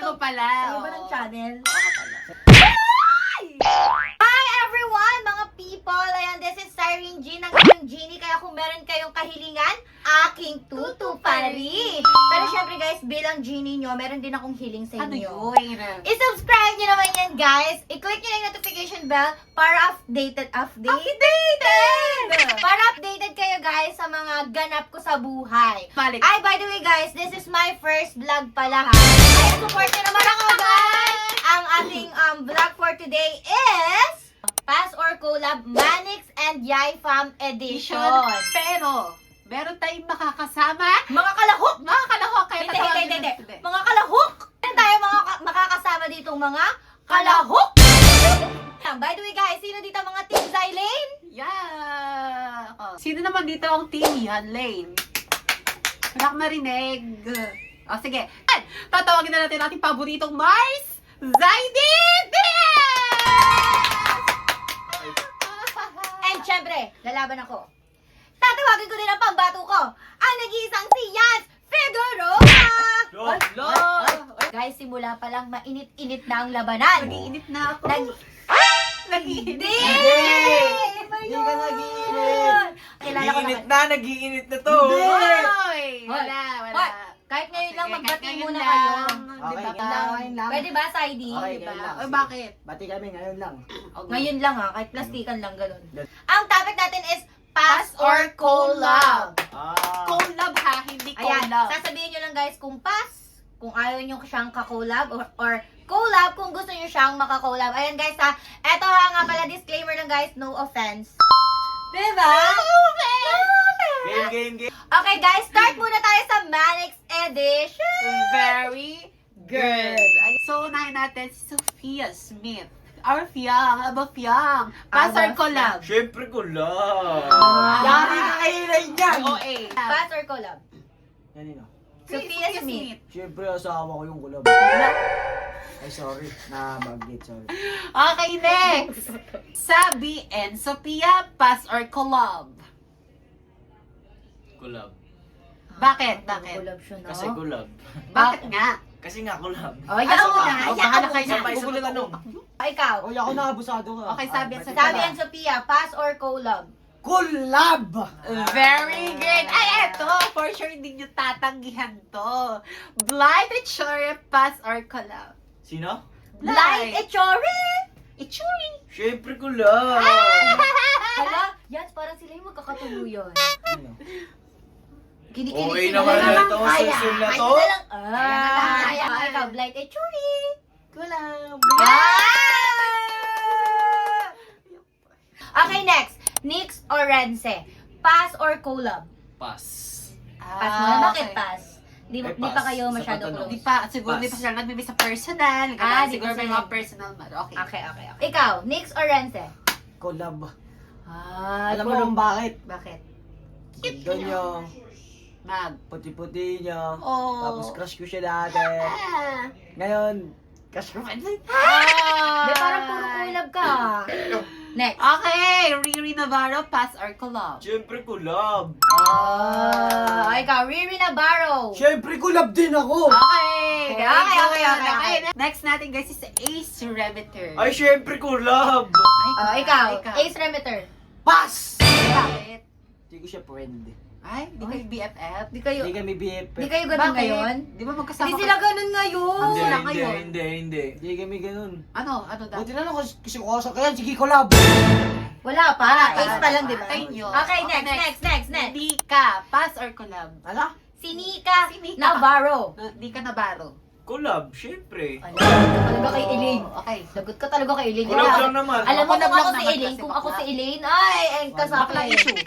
ko pala. Sa iba ng channel. Oo pala. Hi everyone, mga people! Ayan, this is Cyrene G ng inyong Genie. Kaya kung meron kayong kahilingan, aking tutupari. Pero syempre guys, bilang Genie nyo, meron din akong hiling sa Ano inyo. yun? I-subscribe nyo naman yan guys. I-click nyo na yung notification bell para updated kayo guys sa mga ganap ko sa buhay. Balik. Ay, by the way guys, this is my first vlog pala ha. Ay, support nyo naman ako guys! Ang ating vlog for today is Pass or Collab Manix and Yay Fam Edition. Pero, meron tayong makakasama. Mga kalahok! Mga kalahok. Kaya tatawagin Hindi. natin. Mga kalahok! Meron tayo makakasama dito mga kalahok! By the way guys, sino dito mga Team Zylane? Yeah. Oh. Sino naman dito ang team yan, Lane? Wala akong marinig. O, sige. At, tatawagin na natin ating paboritong Mars, Zaidin! And syempre, lalaban ako. Tatawagin ko din ang pambato ko, ang nag-iisang si Yans Figueroa! Guys, simula pa lang mainit-init na ang labanan. Nag-iinit na ako. Nag-iinit! Nag-iinit. Hindi ka nag-iinit. Kilala ko naman. Nagiinit na to. Hoy! Wala. Hoy, kahit ngayon lang, Sige, magbati kahit muna ngayon kayo. lang. Okay, Diba? ngayon lang. Pwede ba, Saidi? Okay, Diba? ngayon lang. O, bakit? Bati kami ngayon lang. Ngayon lang ha, kahit plastikan lang ganun. Yes. Ang topic natin is Pass or Collab. Collab ha, hindi Ayan, collab. sasabihin nyo lang guys kung pass, kung ayaw nyo siyang kakolab, or collab kung gusto nyo siyang makakolab. Ayan guys ha, eto ha nga pala, disclaimer lang guys, no offense. Diba? Game. Okay guys, start muna tayo sa Manix Edition. Very good. So, unahin natin si Sophia Smith. Our Fiang, Aba Fiang. Pass or collab? Siyempre ko lang. Yari ka kailay dyan. OA. Pass or collab? Yan yun. Sophia Smith. Siyempre asawa ko yung kulab. Ay sorry, nabanggit, sorry. Okay, next. Sabi and Sophia, pass or collab? Kulab. Bakit? Collab siya na. Kasi kulab. Bakit nga? Kasi nga kulab. Oh, yan mo na. Oh, Yan bahala mo kayo na. na. Gugulo na nung. Ikaw. Oy, ako nakabusado ka. Okay, sabi yan, Sabi and Sophia, pass or collab? Kulab! Very good. Ay, eto. For sure, hindi nyo tatanggihan to. Blind Echore, pass or collab? Sino? Blind Echore! Echore. Siyempre kulab. Hala, yan, parang sila yung magkakatuluyan. Ano? Kinikilig Okay sila naman lang. ito, Kaya, susul na kaya to. na lang. Kaya na lang. Ikaw, Blind Echore! Kulab. Okay, next. Nix or Rense? Pass or collab? Pass. Pass mo na. Bakit pass? Di Ay, pa pass. kayo Sa masyado patanong. close. Di pa, siguro Pass. di pa sila nagbibi sa personal. Di Siguro pa may sila. mga personal matter. Okay. Okay. Ikaw, Nix or Rense? Kulab. Ah, Alam mo kung bakit? Bakit? Ganda niya. Mag. Puti-puti niya. Oh. Tapos crush ko siya dati. Ah. Ngayon, crush ko. Di, parang puro collab ka. Next. Okay, Riri Navarro, pass or collab? Siyempre kulab. Ikaw, Riri Navarro. Siyempre kulab din ako. Okay. Okay. Next natin guys is Ace Remeter. Ay, siyempre kulab. Ikaw, Ace Remeter. Pass! Bakit? Hindi ko siya friend. Ay, di kayo BFF? Di kayo, Hindi kami BFF. di kayo ganun ngayon? Di ba magkasama Hindi sila ganun ngayon. Ano sila ngayon? Hindi. Hindi kami ganun. Ano daw? Buti na lang kasi kuha kaya sige collab. Wala pa. Ace pa lang, di ba? Tayo nyo. Okay, next. Hindi ka, pass or collab? Ala? Si Nika Si Nika. Navarro. Di ka Navarro. Collab, siyempre. Ano, talaga kay Elaine. Okay. Lagot ka talaga kay Elaine. Collab lang naman. Alam mo Collab kung lang ako si naman Elaine, kasi kung ako bakla. si Elaine, ay kasama Bakla yun. issue.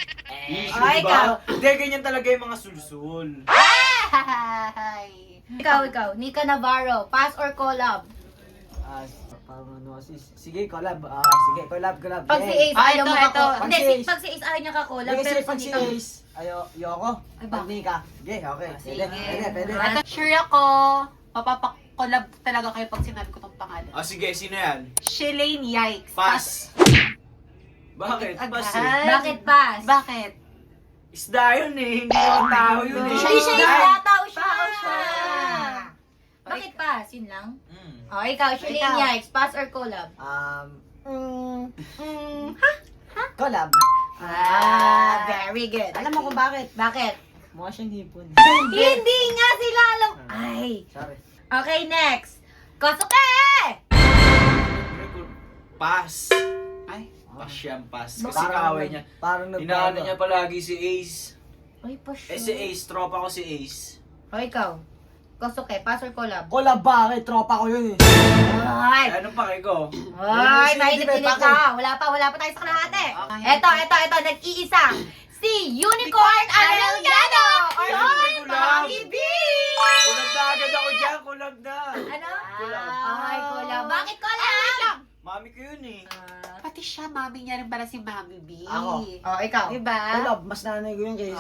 Issue, Ay, diba? ikaw. Hindi, ganyan talaga yung mga sulsul. Hi. Ikaw, Nika Navarro, pass or collab? Parang ano kasi. Sige, collab. Sige, collab. Pag si Ace, Ah, ayaw ito, mo ito. ako. Hindi, Pag si Ace. pag si Ace ayaw niya ka-collab, Hindi pero kasi si pag si Nika... Ace, ayoko. Ay, Pag Nika. Sige, okay. Sige. Pwede. Ito, sure ako, mapapakolab talaga kayo pag sinabi ko tong pangalan. Sige, sino yan? Shelane Yikes. Pass. Bakit? Pass eh. Agad. Bakit pass? Bakit? Isda yun eh. Hindi naman tao yun eh. Siya isda, tao siya. Tao siya. Bakit pass? Pass yun lang? Mm. Oh, ikaw, Shalane Ikaw. Yikes. Pass or collab? Collab. Very good. Alam mo kung bakit? Bakit? Mukha siyang hipon. Hindi nga sila alam. Ay. Sorry. Okay, next. Kosuke! Pass. Ay, Pass siyang pass. Kasi Parang- kaaway niya. Parang Inaano niya palagi si Ace. Ay, pa Eh si Ace, tropa ko si Ace. O, ikaw. Kosuke, pass or collab? Collab bakit? Tropa ko yun eh. Ay! Eh, anong pake ko? Ay, Hindi, mainit-init bakit? ka. Wala pa tayo sa kalahati. Okay. Eto, nag-iisa. Si Unicorn Arellano! Or Ay, Mami B! Kulab na agad ako dyan, kulab na. Ano? Collab. Ay, collab. Bakit collab? Mami ko yun eh. pati siya, mami niya rin pala si Mami B. Ako. Oh, ikaw. Diba? Collab, mas nanay ko yun kaysa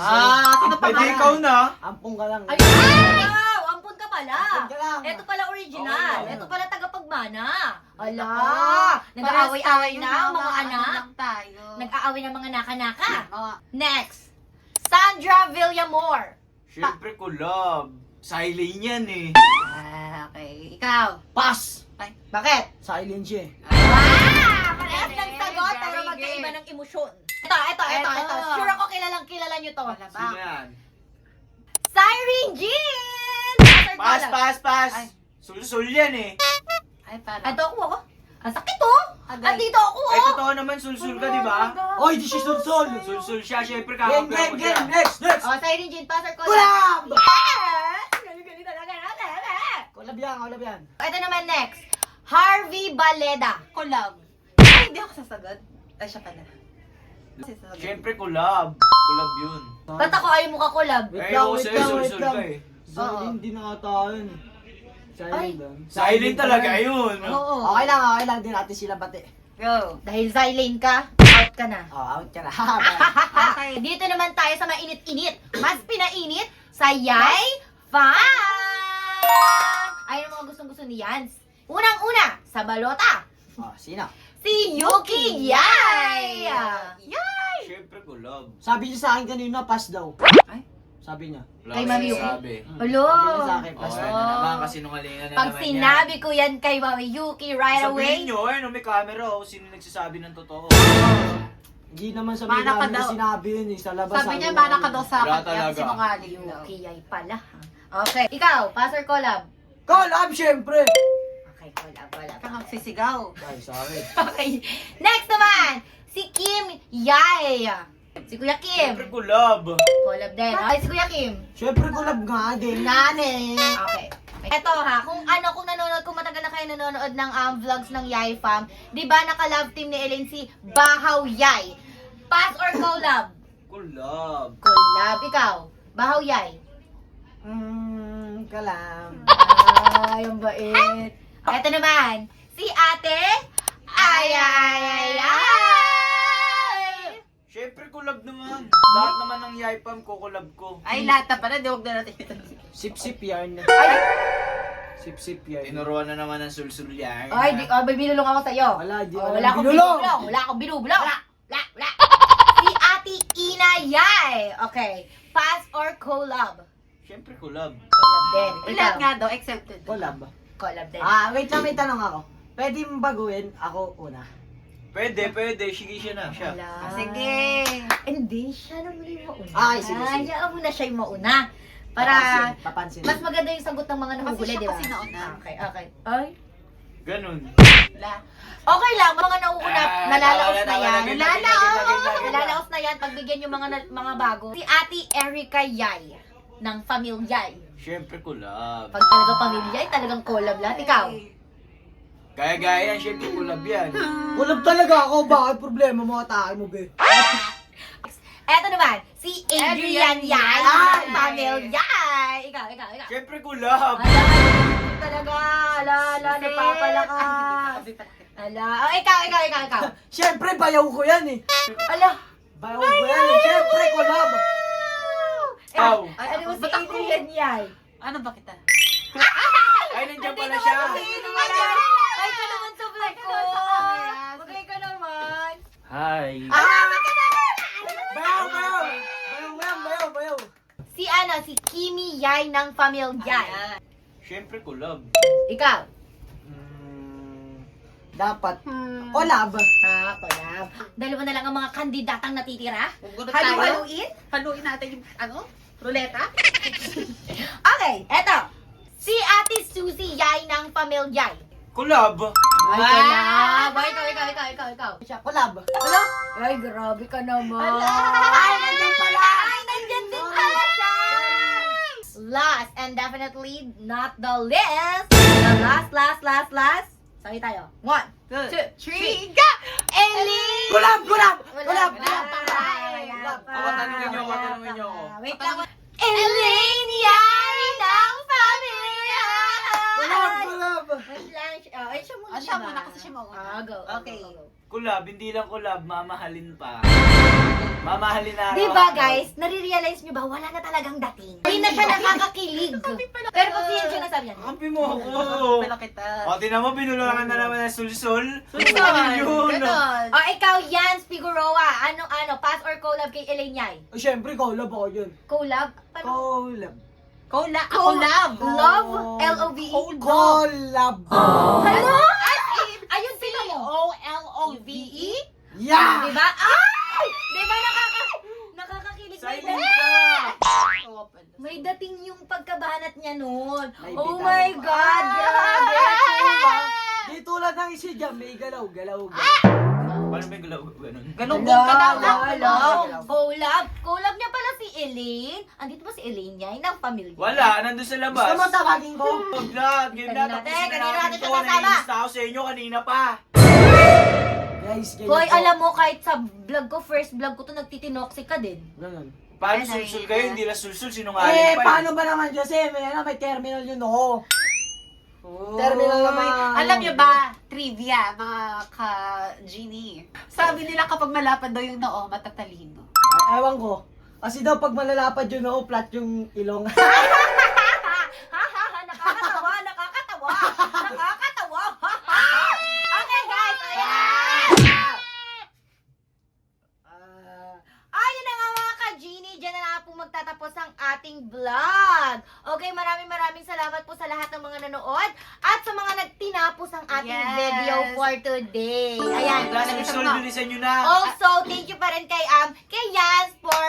Sino pa Eh ba? di ikaw na. Ampong ka lang. Ay, wow! Ampun ka pala. Ampun ka lang. Ito pala original. Oo. Ito pala tagapagmana. Ala! Parehas Nag-aaway-aaway tayo, na ang mga ano anak. lang tayo. Nag-aaway ng mga naka-naka. Oo. Next. Sandra Villamor. Siyempre kulab. Silane yan eh. Okay. Ikaw. Pass! Bakit? Silent siya eh. Parehas ng sagot Very pero good. magkaiba ng emosyon. Ito. Sure ako kilala nyo to. Wala ba? Sino yan? Siren Jean! Pass. Ay. Sul-sul yan eh. Ay, parang. Ito ako. Ang sakit oh. Agay. Andito ako Eh, oh. totoo naman, sul-sul ka, di ba? Oy, di siya sul-sul! Sul-sul siya, siyempre Game, kakampla ko siya. next! Oh, Siren Jean, pass or collab? Collab! Yes! Galing talaga natin. Collab yan. Ito naman next. Harvey Baleda. Collab. Ay, hindi ako sasagot. Ay, siya pala. Sasagot. Siyempre kulab. Kulab yun. Ba't ako ayaw mo ka collab? Wait Eh, lang, ako wait sa'yo, lang, wait sul-sul lang. ka eh. Silent din nakata yun. Ay. Silent lang. Silent talaga yun. Oo. Okay lang din natin sila bati. Go. Dahil silent ka, out ka na. Oh, out ka na. Okay. Dito naman tayo sa mainit-init. Mas pinainit sa Yay Fam! Ayun ang mga gustong-gusto ni Yans. Unang-una, sa balota, Oh, sino? si Yuki Yay! Siyempre kulab. Sabi niya sa akin kanina, pass daw. Ay. Sabi niya. Wala Kay akong Mami Yuki? sinasabi. Hello! Sabi niya sa akin, Oh, pass yan daw. na naman, kasinungalingan na Pag naman sinabi ko yan kay Mami Yuki right away, Sabihin nyo, ano may camera oh, sino nagsasabi ng totoo? Hindi naman sabi Mana ka namin daw. na sinabi yun eh. Sa labas Sabi niya, namin. mana ka daw sa Wala akin. Kaya talaga. sinungaling daw. Yuki Yay pala. Ha? Okay, ikaw, pass or collab? Collab, syempre! Okay, collab. Kang magsisigaw. Ay, sorry. Okay, next naman, si Kim Yay. Si Kuya Kim. Siyempre kulab. Collab din. Ay, si Kuya Kim. Syempre collab nga din. Nane! Okay. Eto ha, kung nanonood, kung matagal na kayo nanonood ng vlogs ng Yay Fam, di ba naka-love team ni Elaine si Bahaw Yay? Pass or collab? Kulab. Collab. Ikaw, Bahaw Yay. Kalam. Ay, ang bait. Eto naman, si Ate Ay. Siyempre kulab naman. Lahat naman ng Yaipam ko, kulab ko. Ay, lahat na pala. Di, huwag na natin ito. Sip-sip yarn. Sip-sip yarn. Tinuruan na naman ng sul-sul yan. Ay, may binulong ako sa'yo. Wala, di Oh, wala wala akong binulong. binubulong. Wala akong binubulong. Wala. Si Ate Ina Yay. Okay. Pass or collab? Siyempre kulab. Collab din. Lahat Ikaw. nga daw, exempted. Collab. Collab din. Wait lang, may tanong ako. Pwede mong baguhin ako una. Pwede. Sige siya na. Siya. Wala. Sige. Hindi, siya na muli mauna. Ay, sige. Hayaan mo na siya yung mauna. Para Papansin. mas maganda yung sagot ng mga nahuhuli, siya di ba? kasi nauna. Okay. Ay. Ganun. Wala. Okay lang, mga nauuna, nalalaos na yan. Nalalaos. Nalalaos na yan, pagbigyan yung mga bago. Si Ate Erica Yay, ng Pamilyay. Siyempre kulab. Pag talaga Pamilyay, talagang collab lahat. Ikaw? Gaya-gaya yan, siyempre kulab yan. Collab talaga ako. Bakit problema mo? Atake mo, be. Eto naman, si Adrian Yay, Yay. ng Pamilyay. Ikaw. Siyempre kulab. Talaga, ala, napapala ka. Ala, oh, ikaw. Syempre, bayaw ko yan eh. Ala, Bayaw ko yan eh. Syempre, collab. Aw. ay, ano mo si Adrian Yay? Ano ba kita? Ay, nandiyan pala siya. Ay, ka naman sa vlog ko. Magay ka naman. Hi. Bayaw. Si Kimi Yay ng Pamilyay. Siyempre collab. Ikaw? Dapat Hmm. collab. Collab. Dalawa na lang ang mga kandidatang natitira. Huwag tayo. Halu-haluin? Haluin natin yung, ruleta. Okay, eto. Si Ate Susie Yay ng Pamilyay. Collab. Ay, collab. Ikaw. Siya, collab. Ano? Ay, grabe ka naman. Ay, nandiyan pala. Ay, nandiyan din pala siya. Last and definitely not the least. The last. Sabi tayo. 1, 2, 3, go! Eileen! Collab. Wala Ako, tanungin niyo ako. Wait lang. Eileen Yay ng Pamilya! Collab. Wait lang. Ay, siya muna. Siya diba? muna kasi siya mauna. Go. Okay. Go. Collab, hindi lang collab, mamahalin pa. Mamahalin na Diba guys, nare-realize nyo ba, wala na talagang dating. Hindi na siya nakakakilig. Pero pag siya siya nasabi yan. Kampi mo ako. Pala kita. O, tinan mo, binulungan na naman ng sulsol. Ganon. Yun. Ganon. O, ikaw, Jans Figueroa. Ano, pass or collab kay Elaine Yay? Oh, syempre, collab ako yun. Collab? Paano? Collab. Collab. Love? L-O-V-E? Collab. Ano? Ayun, sino mo? O-L-O-V-E? Yeah! Diba? Ay! Diba nakakakilig na Silent yun? ka. May dating yung pagkabanat niya noon. May Oh bitaw my pa. God! Grabe! Diba? Di tulad ng isi dyan, may galaw. Paano may galaw? Ganun. Galunggong ka daw. Collab niya pala si Elaine. Andito ba si Elaine Yay ng Pamilya? Wala, nandun sa labas. Gusto mo tawagin ko? Lahat, game na. Kanina natin siya to. kasama. Naiinis na ako sa inyo kanina pa. Guys, ganyan Hoy, po. alam mo, kahit sa vlog ko, first vlog ko to, nagtitinoxic ka din. Ganun. Paano Ay, sulsul naiinis. kayo? Hindi na sulsul, sinungaling pa. Paano ba naman, Jose? May terminal yun, oh. Terminal naman. Alam niyo ba, trivia, mga ka-genie. Sabi nila kapag malapad daw yung noo, matatalino. Ewan ko. Kasi daw pag malalapad yun, oh, flat yung ilong. Nakakatawa! Okay guys, ayan! Ayun na nga mga ka-genie, dyan na nga po magtatapos ang ating vlog. Okay, maraming salamat po sa lahat ng mga nanood at sa mga nagtinapos ang ating Yes. video for today. Ayan. Wala, sulsul, bilisan nyo na. Also, thank you pa rin kay Yas for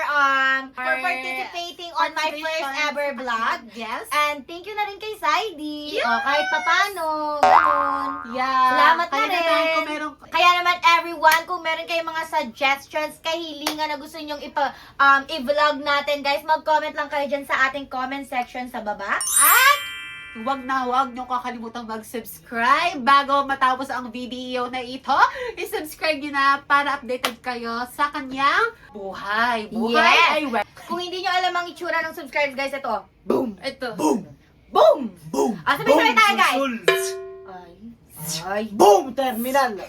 participating on my first ever vlog. Yes. And thank you na rin kay Saidi. Yes. O, kahit papano. Ganun. Yeah. Salamat na Kaya rin. naman kung meron Kaya naman everyone, kung meron kayong mga suggestions, kahilingan na gusto nyong i-vlog natin, guys, mag-comment lang kayo dyan sa ating comment section sa baba. At huwag niyo kakalimutan mag-subscribe bago matapos ang video na ito. I-subscribe niyo na para updated kayo sa kanyang buhay. Buhay Yes. ay web. Kung hindi nyo alam ang itsura ng subscribes, guys, ito. Boom! Ito. Boom! Boom! Boom! Sabay-sabay tayo, guys. Sulsul. Ay. Boom! Terminal!